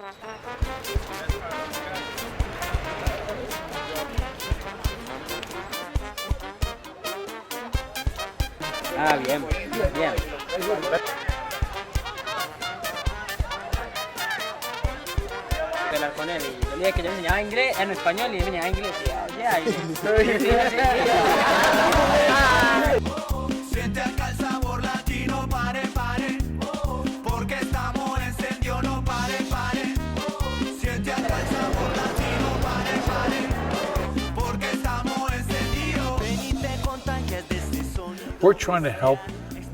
Ah, bien, bien. Hablar con él y le dije que yo enseñaba inglés, en español y él enseñaba inglés y ya, Siente acá el sabor latino, pare, pare, porque estamos encendidos, no pare, pare. Siente acá el sabor latino, pare, pare, porque estamos encendidos. Ven y te contagias de este sonido. We're trying to help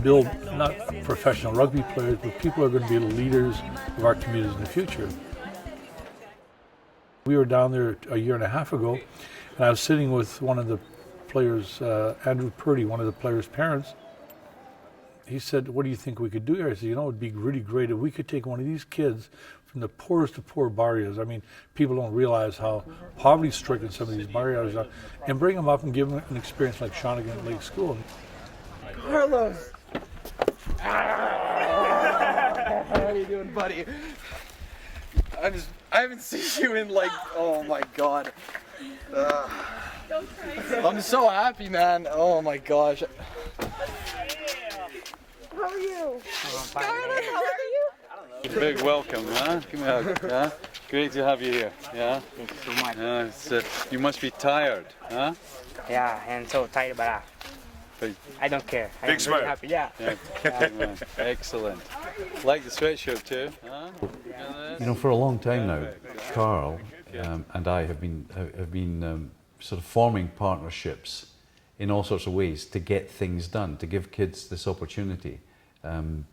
build not professional rugby players, but people who are going to be the leaders of our communities in the future. We were down there a year and a half ago, and I was sitting with one of the players, Andrew Purdy, one of the players' parents. He said, "What do you think we could do here?" I said, "You know, it'd be really great if we could take one of these kids from the poorest of poor barrios. I mean, people don't realize how poverty-stricken some of these barrios are, and bring them up and give them an experience like Shawinigan Lake School." Carlos! How are you doing, buddy? I haven't seen you in like, oh my god. Don't cry. I'm so happy, man. Oh my gosh. How are you? Scarlett, how are you? Big welcome, huh? Give me a hug, yeah? Great to have you here, yeah? Thank you so much. You must be tired, huh? Yeah, and so tired, but I don't care. I'm very happy, yeah. Good man. Excellent. Like the sweatshirt too, huh? You know, for a long time now, Carl and I have been sort of forming partnerships in all sorts of ways to get things done, to give kids this opportunity. You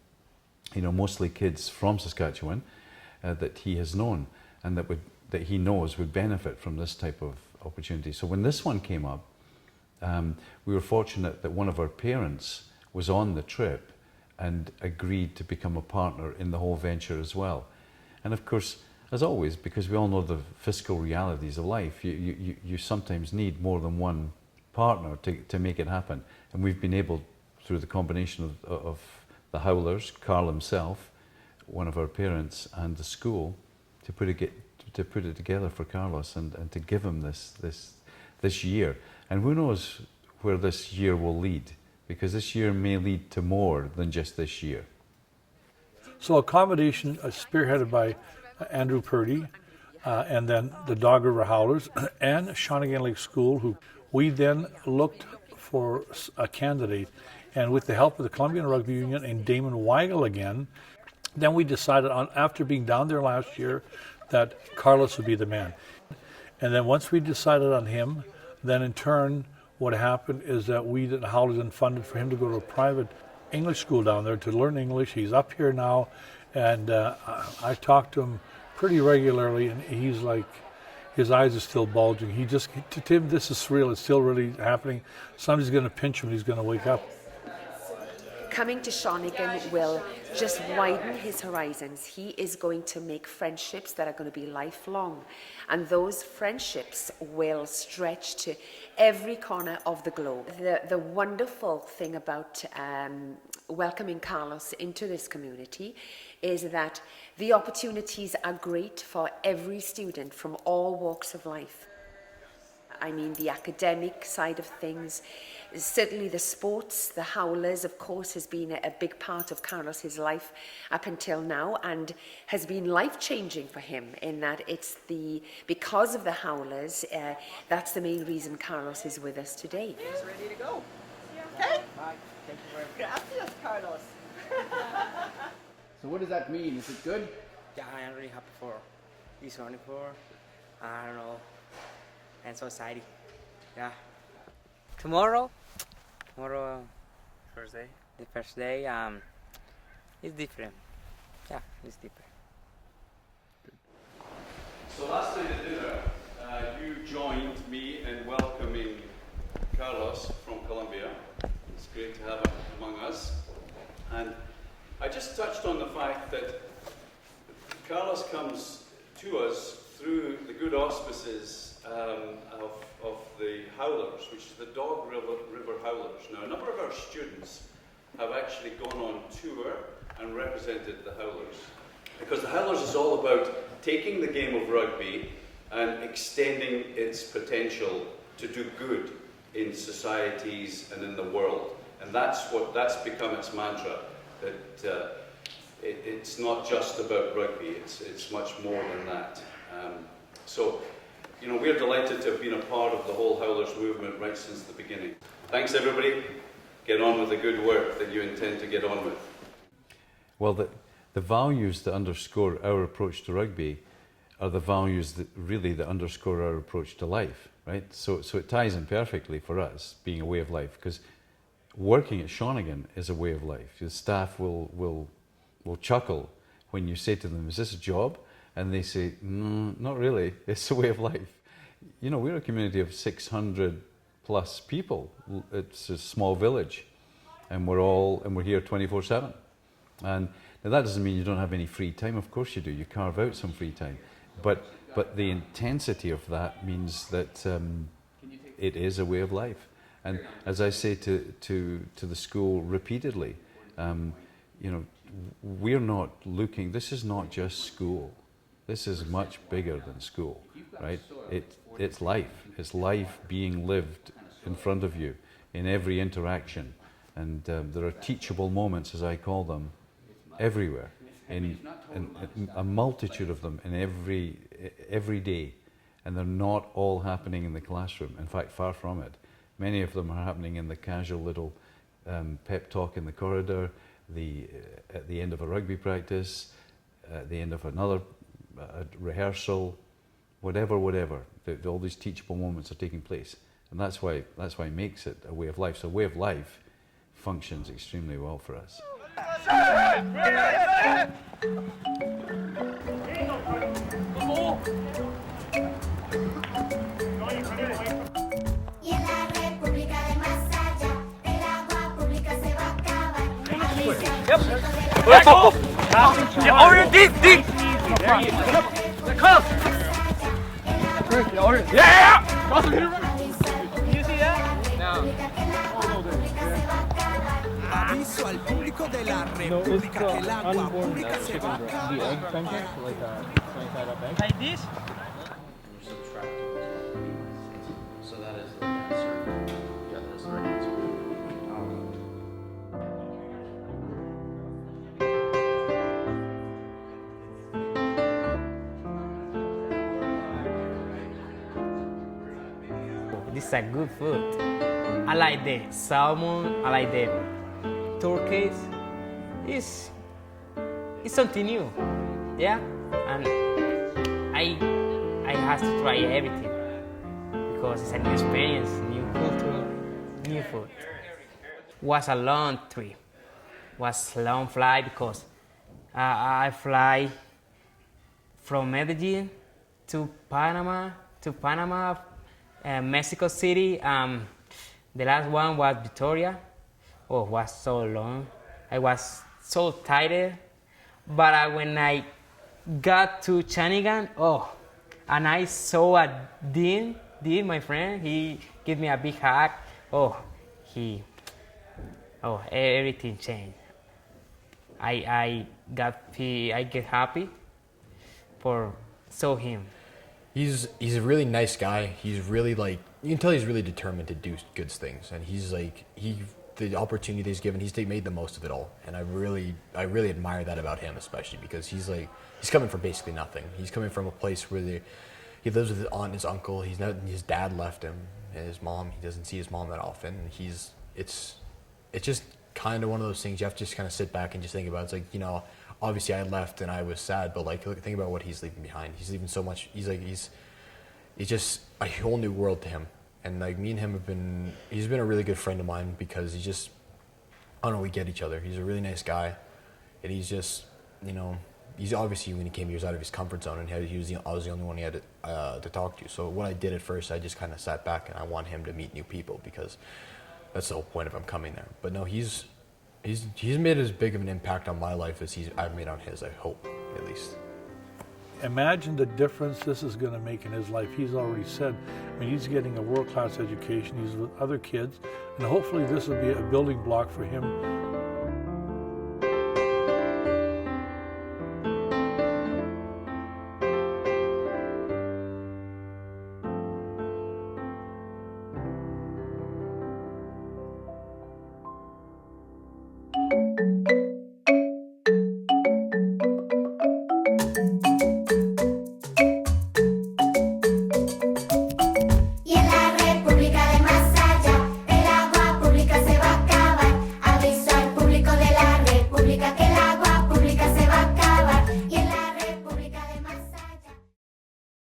know, mostly kids from Saskatchewan that he has known and that he knows would benefit from this type of opportunity. So when this one came up, we were fortunate that one of our parents was on the trip and agreed to become a partner in the whole venture as well. And of course, as always, because we all know the fiscal realities of life, you sometimes need more than one partner to make it happen. And we've been able, through the combination of the Howlers, Carl himself, one of our parents, and the school, to put it together for Carlos and to give him this year. And who knows where this year will lead, because this year may lead to more than just this year. So a combination spearheaded by Andrew Purdy, and then the Dog River Howlers and Shawinigan Lake School, who we then looked for a candidate, and with the help of the Colombian Rugby Union and Damon Weigel again, then we decided on, after being down there last year, that Carlos would be the man. And then once we decided on him, then in turn what happened is that we, the Howlers, then funded for him to go to a private English school down there to learn English. He's up here now, and I talk to him pretty regularly, and he's like, his eyes are still bulging. He just, to him, this is surreal. It's still really happening. Somebody's going to pinch him and he's going to wake up. Coming to Shawinigan will just widen his horizons. He is going to make friendships that are going to be lifelong. And those friendships will stretch to every corner of the globe. The wonderful thing about welcoming Carlos into this community is that the opportunities are great for every student from all walks of life. I mean, the academic side of things, certainly the sports, the Howlers, of course, has been a big part of Carlos's life up until now, and has been life-changing for him in that it's because of the Howlers, that's the main reason Carlos is with us today. He's ready to go. Okay? Bye. Thank you very much. Gracias, Carlos. So what does that mean? Is it good? Yeah, I am really happy for this one, I don't know, and so excited. Yeah. Tomorrow, first day. The first day, it's different. Yeah, it's different. So last night at dinner, you joined me in welcoming Carlos from Colombia. It's great to have him among us. And I just touched on the fact that Carlos comes to us through the good auspices of the Howlers, which is the Dog River Howlers. Now, a number of our students have actually gone on tour and represented the Howlers, because the Howlers is all about taking the game of rugby and extending its potential to do good in societies and in the world. And that's become its mantra, that it's not just about rugby, it's much more than that. So, you know, we're delighted to have been a part of the whole Howlers movement right since the beginning. Thanks everybody. Get on with the good work that you intend to get on with. Well, the values that underscore our approach to rugby are the values that underscore our approach to life, right? So it ties in perfectly for us, being a way of life, because working at Shawinigan is a way of life. The staff will chuckle when you say to them, "Is this a job?" And they say, "Not really. It's a way of life." You know, we're a community of 600 plus people. It's a small village, and we're here 24/7. And now that doesn't mean you don't have any free time. Of course you do. You carve out some free time, but the intensity of that means that it is a way of life. And as I say to the school repeatedly, you know, we're not looking. This is not just school. This is much bigger than school, right? It's life. It's life being lived in front of you in every interaction, and there are teachable moments, as I call them, everywhere, in a multitude of them in every day, and they're not all happening in the classroom. In fact, far from it. Many of them are happening in the casual little pep talk in the corridor, at the end of a rugby practice, at the end of another rehearsal, whatever. All these teachable moments are taking place, and that's why it makes it a way of life. So a way of life functions extremely well for us. Let's go! Orange, deep! Come! Yeah! You see that? No. Aviso al público de la República que el agua pública se va a acabar. Like this? So that is the answer. Yeah, that's the right answer. This is a good food. I like the salmon, I like the turkeys. It's something new, yeah? And I have to try everything because it's a new experience, new culture, new food. Was a long trip, was a long flight because I fly from Medellin to Panama, Mexico City. The last one was Victoria. Oh, it was so long. I was so tired. But when I got to Shawinigan, and I saw Dean, my friend, he gave me a big hug. Everything changed. I get happy for saw him. He's a really nice guy. He's really you can tell he's really determined to do good things, and he's the opportunity he's given, he's made the most of it all, and I really admire that about him, especially because he's coming from basically nothing. He's coming from a place where he lives with his aunt and his uncle. His dad left him, and his mom. He doesn't see his mom that often. And it's just kind of one of those things you have to just kind of sit back and just think about. It's like, you know, obviously I left and I was sad, but think about what he's leaving behind. He's leaving so much. He's just a whole new world to him. And me and him he's been a really good friend of mine because I don't know, we get each other. He's a really nice guy, and he's just, you know, he's obviously, when he came, he was out of his comfort zone, and I was the only one he had to talk to. So what I did at first, I just kind of sat back and I want him to meet new people because that's the whole point of him coming there. But no, he's made as big of an impact on my life as I've made on his, I hope, at least. Imagine the difference this is going to make in his life. He's already said, I mean, he's getting a world-class education. He's with other kids, and hopefully this will be a building block for him